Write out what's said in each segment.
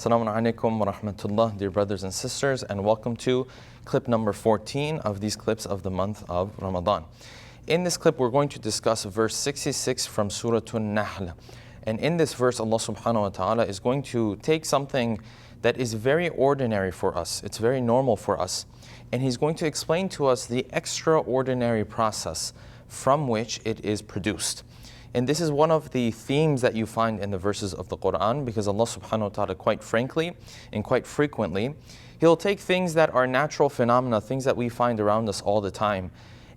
Assalamu alaikum wa rahmatullah, dear brothers and sisters, and welcome to clip number 14 of these clips of the month of Ramadan. In this clip, we're going to discuss verse 66 from Surah Nahl. And in this verse, Allah subhanahu wa ta'ala is going to take something that is very ordinary for us. It's very normal for us. And He's going to explain to us the extraordinary process from which it is produced. And this is one of the themes that you find in the verses of the Quran, because Allah subhanahu wa ta'ala, quite frankly and quite frequently, He'll take things that are natural phenomena, things that we find around us all the time,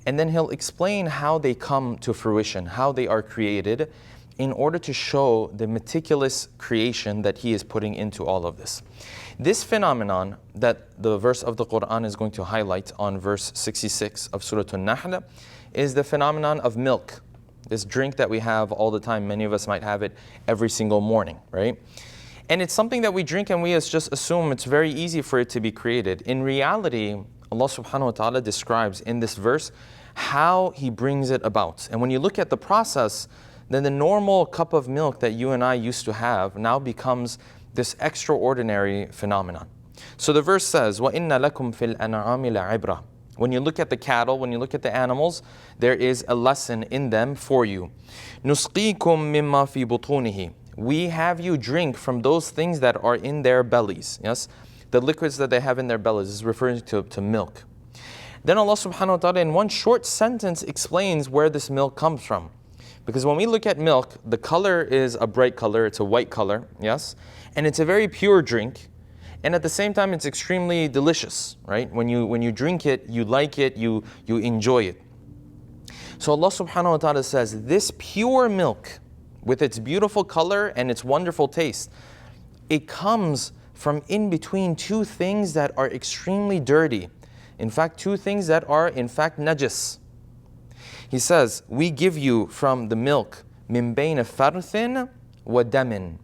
and then He'll explain how they come to fruition, how they are created, in order to show the meticulous creation that He is putting into all of this. This phenomenon that the verse of the Quran is going to highlight on verse 66 of Surah Nahl is the phenomenon of milk. This drink that we have all the time, many of us might have it every single morning, right? And it's something that we drink and we just assume it's very easy for it to be created. In reality, Allah subhanahu wa ta'ala describes in this verse how He brings it about. And when you look at the process, then the normal cup of milk that you and I used to have now becomes this extraordinary phenomenon. So the verse says, وَإِنَّ لَكُمْ فِي الْأَنْعَامِ لَعِبْرَةً. When you look at the cattle, when you look at the animals, there is a lesson in them for you. نُسْقِيكُم مِّمَّا فِي بُطُونِهِ. We have you drink from those things that are in their bellies. Yes, the liquids that they have in their bellies is referring to milk. Then Allah subhanahu wa ta'ala in one short sentence explains where this milk comes from. Because when we look at milk, the color is a bright color, it's a white color, yes? And it's a very pure drink. And at the same time, it's extremely delicious, right? When you drink it, you like it, you enjoy it. So Allah subhanahu wa ta'ala says, this pure milk, with its beautiful color and its wonderful taste, it comes from in between two things that are extremely dirty. In fact, two things that are in fact najis. He says, we give you from the milk, min bayna farthin wa damin.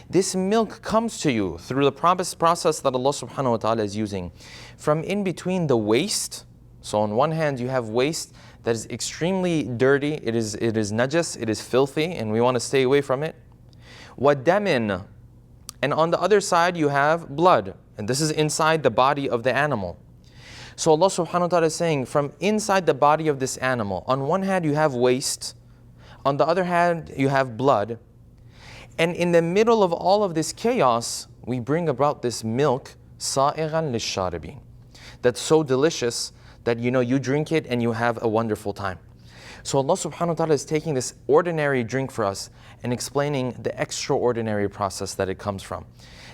This milk comes to you through the process that Allah subhanahu wa ta'ala is using from in between the waste. So on one hand you have waste that is extremely dirty, it is najis, it is filthy, and we want to stay away from it. وَدَمٍ. And on the other side you have blood, and this is inside the body of the animal. So Allah subhanahu wa ta'ala is saying, from inside the body of this animal, on one hand you have waste, on the other hand you have blood. And in the middle of all of this chaos, we bring about this milk, صَائِغًا لِلشَّارِبِينَ. That's so delicious that you drink it and you have a wonderful time. So Allah subhanahu wa ta'ala is taking this ordinary drink for us and explaining the extraordinary process that it comes from.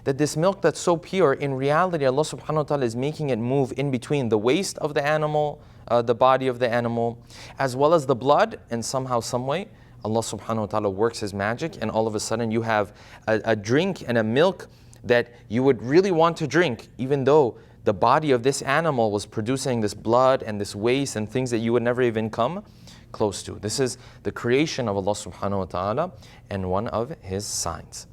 That this milk that's so pure, in reality Allah subhanahu wa ta'ala is making it move in between the waste of the animal, the body of the animal, as well as the blood, and somehow, some way, Allah subhanahu wa ta'ala works His magic, and all of a sudden you have a drink and a milk that you would really want to drink, even though the body of this animal was producing this blood and this waste and things that you would never even come close to. This is the creation of Allah subhanahu wa ta'ala and one of His signs.